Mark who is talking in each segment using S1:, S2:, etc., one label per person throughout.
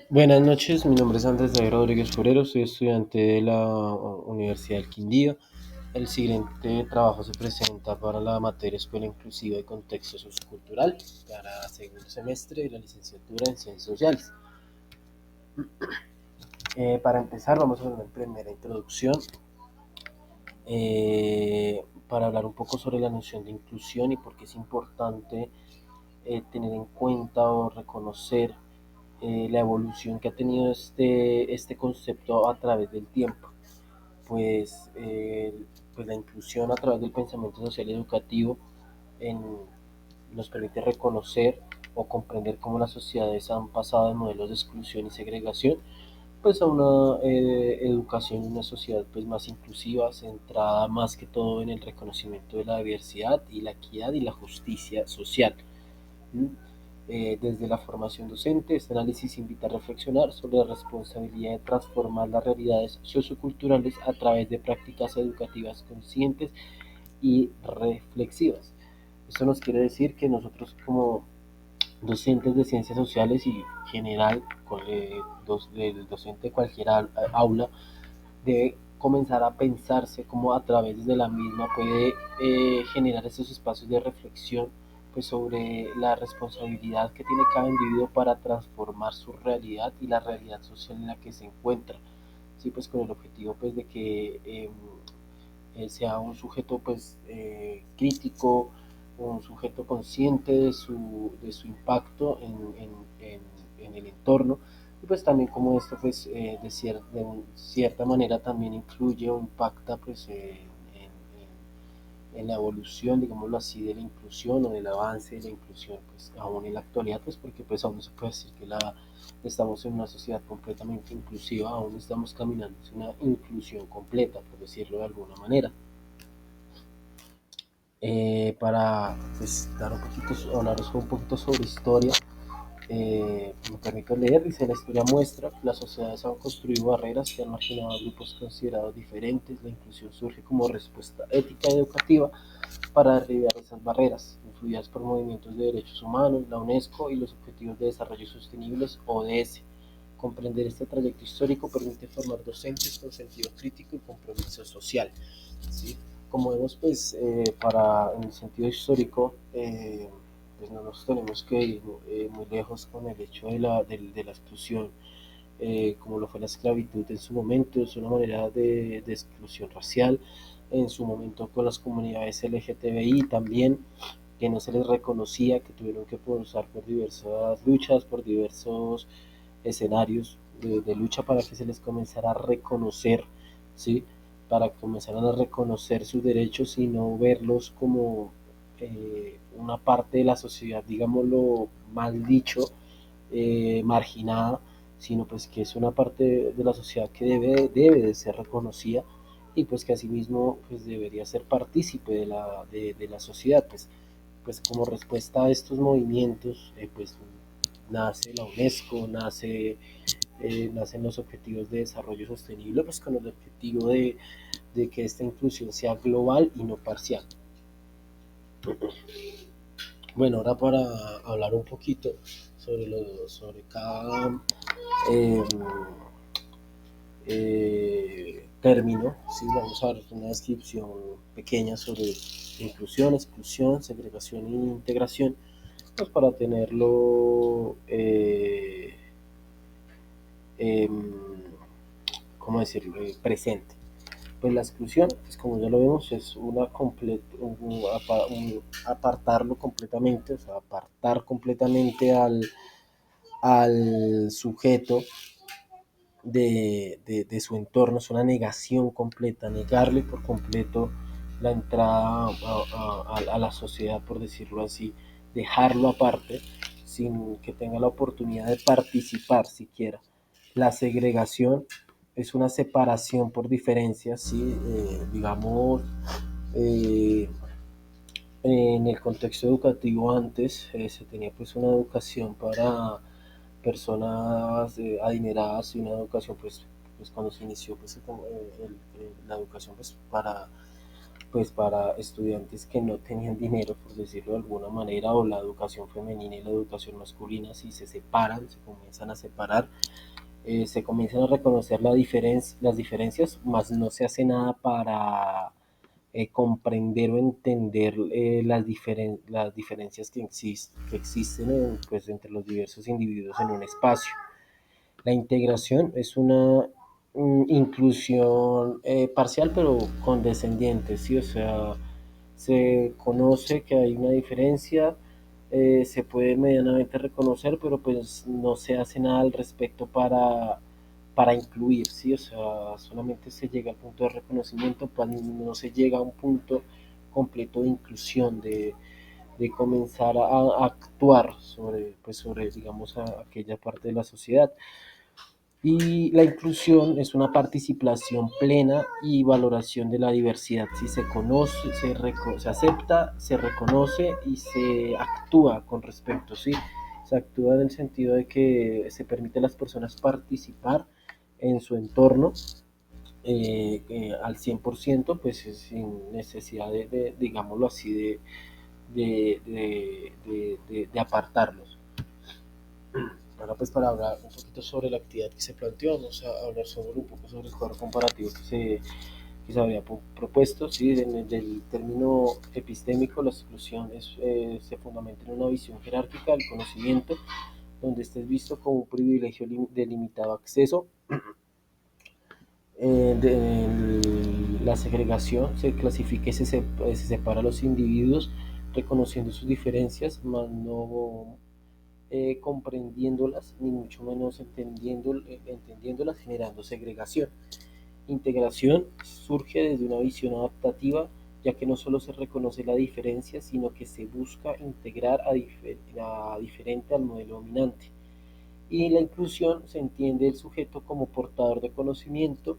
S1: Buenas noches, mi nombre es Andrés David Rodríguez Forero, soy estudiante de la Universidad del Quindío. El siguiente trabajo se presenta para la materia Escuela Inclusiva y Contexto Sociocultural para segundo semestre de la licenciatura en Ciencias Sociales. Para empezar, vamos a hacer una primera introducción para hablar un poco sobre la noción de inclusión y por qué es importante tener en cuenta o reconocer la evolución que ha tenido este concepto a través del tiempo. Pues, pues la inclusión a través del pensamiento social y educativo en, nos permite reconocer o comprender cómo las sociedades han pasado de modelos de exclusión y segregación pues a una educación y una sociedad pues más inclusiva, centrada más que todo en el reconocimiento de la diversidad y la equidad y la justicia social. ¿Mm? Desde la formación docente, este análisis invita a reflexionar sobre la responsabilidad de transformar las realidades socioculturales a través de prácticas educativas conscientes y reflexivas. Esto nos quiere decir que nosotros como docentes de ciencias sociales y general, el docente de cualquier aula, debe comenzar a pensarse cómo a través de la misma puede generar esos espacios de reflexión pues sobre la responsabilidad que tiene cada individuo para transformar su realidad y la realidad social en la que se encuentra, sí, pues con el objetivo pues de que sea un sujeto pues crítico, un sujeto consciente de su impacto en el entorno y pues también como esto pues de cierta manera también influye o impacta pues en la evolución, digámoslo así, de la inclusión o del avance de la inclusión, pues aún en la actualidad, pues porque pues aún no se puede decir que estamos en una sociedad completamente inclusiva, aún estamos caminando hacia una inclusión completa, por decirlo de alguna manera. Para pues, dar un poquito, hablaros un poquito sobre historia, me permito leer, dice, la historia muestra que las sociedades han construido barreras que han marginado a grupos considerados diferentes. La inclusión surge como respuesta ética y educativa para derribar esas barreras, influidas por movimientos de derechos humanos, la UNESCO y los Objetivos de Desarrollo Sostenibles, ODS. Comprender este trayecto histórico permite formar docentes con sentido crítico y compromiso social. ¿Sí? Como vemos, pues, en el sentido histórico, pues no nos tenemos que ir muy lejos con el hecho de la exclusión, como lo fue la esclavitud en su momento, es una manera de exclusión racial, en su momento con las comunidades LGTBI también, que no se les reconocía, que tuvieron que pasar por diversas luchas, por diversos escenarios lucha para que se les comenzara a reconocer, ¿sí? Para que comenzaran a reconocer sus derechos y no verlos como una parte de la sociedad, digámoslo mal dicho, marginada, sino pues que es una parte de la sociedad que debe de ser reconocida y pues que asimismo pues debería ser partícipe de la sociedad, pues como respuesta a estos movimientos, pues nace la UNESCO, nacen los Objetivos de Desarrollo Sostenible, pues con el objetivo de que esta inclusión sea global y no parcial. Bueno, ahora para hablar un poquito sobre cada eh, término, ¿sí? Vamos a ver una descripción pequeña sobre inclusión, exclusión, segregación e integración, pues para tenerlo, eh, ¿cómo decirlo?, presente. Pues la exclusión, pues como ya lo vemos, es un apartarlo completamente, o sea, apartar completamente al sujeto de su entorno, es una negación completa, negarle por completo la entrada a la sociedad, por decirlo así, dejarlo aparte sin que tenga la oportunidad de participar siquiera. La segregación es una separación por diferencias, ¿sí? Digamos, eh, en el contexto educativo antes se tenía pues una educación para personas adineradas y una educación pues cuando se inició pues la educación pues pues para estudiantes que no tenían dinero, por decirlo de alguna manera, o la educación femenina y la educación masculina, si se separan, se comienzan a separar, se comienzan a reconocer las diferencias, más no se hace nada para comprender o entender las diferencias que existen pues, entre los diversos individuos en un espacio. La integración es una inclusión parcial pero condescendiente, ¿sí? O sea, se conoce que hay una diferencia, se puede medianamente reconocer, pero pues no se hace nada al respecto para incluir, ¿sí? O sea, solamente se llega al punto de reconocimiento, pues no se llega a un punto completo de inclusión, de comenzar a actuar sobre, pues sobre, digamos, aquella parte de la sociedad. Y la inclusión es una participación plena y valoración de la diversidad. Si se conoce, se acepta, se reconoce y se actúa con respecto, ¿sí? Se actúa en el sentido de que se permite a las personas participar en su entorno al 100%, pues sin necesidad digámoslo así, de apartarlos. Ahora pues para hablar un poquito sobre la actividad que se planteó, vamos a hablar sobre un poco sobre el cuadro comparativo que se había propuesto. ¿Sí? En el del término epistémico, la exclusión se fundamenta en una visión jerárquica del conocimiento, donde este es visto como un privilegio de limitado acceso. La segregación se clasifica y se separa a los individuos reconociendo sus diferencias, más no comprendiéndolas, ni mucho menos entendiéndolas, generando segregación. Integración surge desde una visión adaptativa, ya que no solo se reconoce la diferencia, sino que se busca integrar a diferente al modelo dominante. Y la inclusión se entiende el sujeto como portador de conocimiento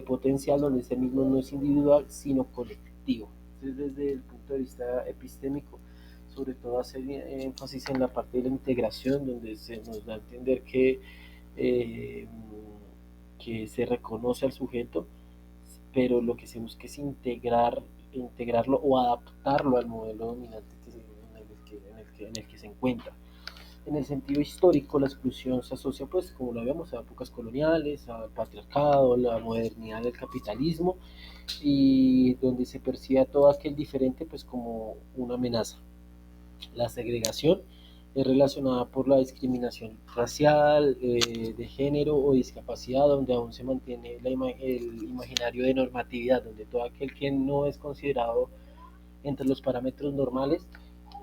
S1: potencial, donde ese mismo no es individual, sino colectivo. Entonces, desde el punto de vista epistémico, sobre todo hacer énfasis en la parte de la integración, donde se nos da a entender eh, que se reconoce al sujeto, pero lo que se busca es integrarlo o adaptarlo al modelo dominante en el que se encuentra. En el sentido histórico, la exclusión se asocia, pues, como lo vemos, a épocas coloniales, al patriarcado, a la modernidad del capitalismo, y donde se percibe a todo aquel diferente, pues, como una amenaza. La segregación es relacionada por la discriminación racial, de género o discapacidad, donde aún se mantiene el imaginario de normatividad, donde todo aquel que no es considerado entre los parámetros normales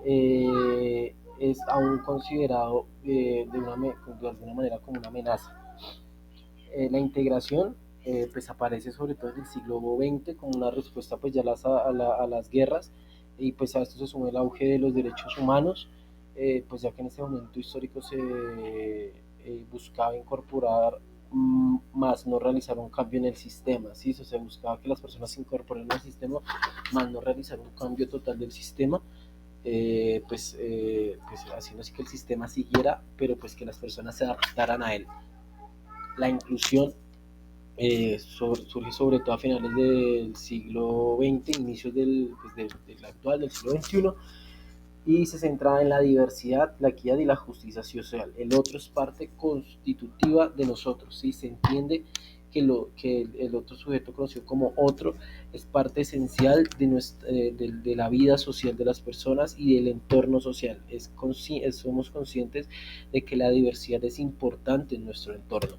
S1: es aún considerado de alguna manera como una amenaza. La integración pues aparece sobre todo en el siglo XX como una respuesta pues ya a las guerras, y pues a esto se suma el auge de los derechos humanos, pues ya que en ese momento histórico se buscaba incorporar más no realizar un cambio en el sistema, ¿sí? O sea, se buscaba que las personas se incorporen al sistema, más no realizar un cambio total del sistema, pues haciendo así que el sistema siguiera, pero pues que las personas se adaptaran a él. La inclusión surge sobre todo a finales del siglo XX, inicios del actual, del siglo XXI, y se centra en la diversidad, la equidad y la justicia social. El otro es parte constitutiva de nosotros, ¿sí? Se entiende que el otro sujeto conocido como otro es parte esencial de la vida social de las personas y del entorno social. Somos conscientes de que la diversidad es importante en nuestro entorno.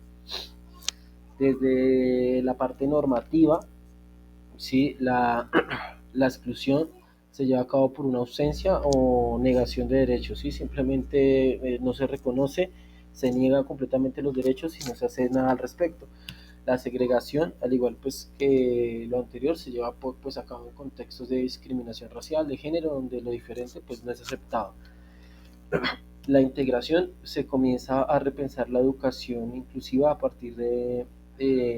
S1: Desde la parte normativa, ¿sí? La exclusión se lleva a cabo por una ausencia o negación de derechos, ¿sí? Simplemente no se reconoce, se niega completamente los derechos y no se hace nada al respecto. La segregación, al igual pues que lo anterior, se lleva pues a cabo en contextos de discriminación racial, de género, donde lo diferente pues no es aceptado. La integración se comienza a repensar la educación inclusiva a partir de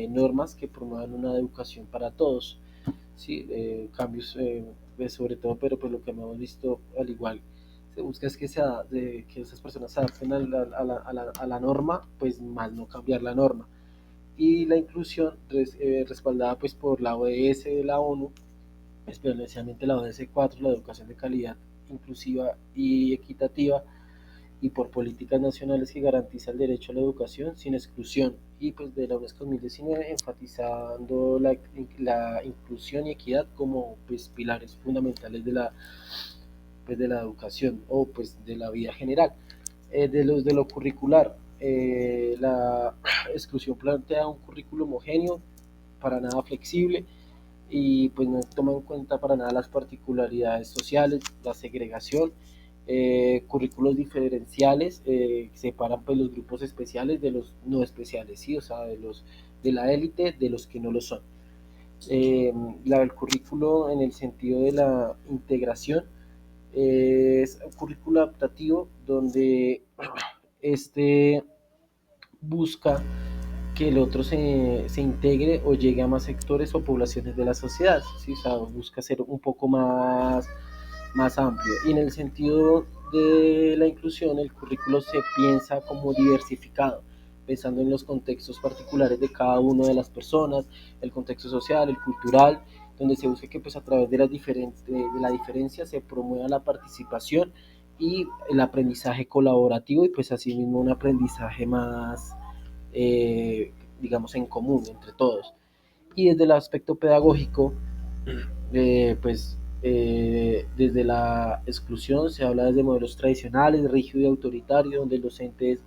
S1: normas que promuevan una educación para todos, ¿sí? Cambios sobre todo, pero pues lo que hemos visto al igual se busca es que esas personas se adapten a la norma, pues más no cambiar la norma. Y la inclusión respaldada pues por la ODS de la ONU especialmente la ODS 4, la educación de calidad inclusiva y equitativa, y por políticas nacionales que garantizan el derecho a la educación sin exclusión, y pues de la UNESCO 2019 enfatizando la inclusión y equidad como pues pilares fundamentales de la educación o pues de la vida general. De lo curricular, la exclusión plantea un currículo homogéneo, para nada flexible, y pues no toma en cuenta para nada las particularidades sociales, la segregación, currículos diferenciales, separan pues los grupos especiales de los no especiales, ¿sí? O sea, de la élite de los que no lo son. El currículo en el sentido de la integración es un currículo adaptativo donde este busca que el otro se integre o llegue a más sectores o poblaciones de la sociedad, ¿sí? O sea, busca ser un poco más amplio. Y en el sentido de la inclusión, el currículo se piensa como diversificado, pensando en los contextos particulares de cada una de las personas, el contexto social, el cultural, donde se busca que pues a través de la diferencia se promueva la participación y el aprendizaje colaborativo, y pues asimismo un aprendizaje más, digamos, en común entre todos. Y desde el aspecto pedagógico, desde la exclusión se habla desde modelos tradicionales, rígido y autoritario, donde el docente es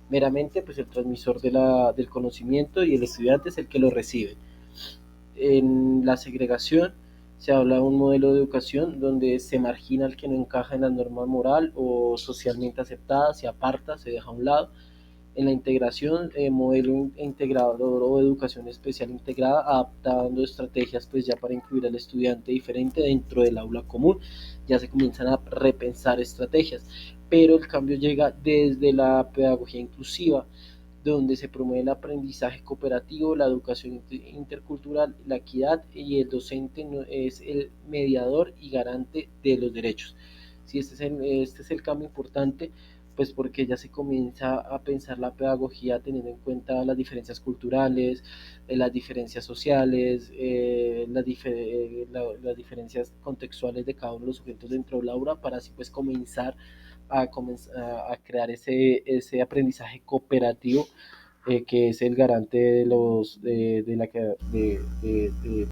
S1: meramente pues, el transmisor del conocimiento y el estudiante es el que lo recibe. En la segregación se habla de un modelo de educación donde se margina al que no encaja en la norma moral o socialmente aceptada, se aparta, se deja a un lado. En la integración, modelo integrador o educación especial integrada, adaptando estrategias pues ya para incluir al estudiante diferente dentro del aula común, ya se comienzan a repensar estrategias, pero el cambio llega desde la pedagogía inclusiva, donde se promueve el aprendizaje cooperativo, la educación intercultural, la equidad, y el docente es el mediador y garante de los derechos. Sí, este es el cambio importante, pues porque ya se comienza a pensar la pedagogía teniendo en cuenta las diferencias culturales, las diferencias sociales, las diferencias contextuales de cada uno de los sujetos dentro del aula, para así pues comenzar a crear ese aprendizaje cooperativo, que es el garante de, los, de, la, de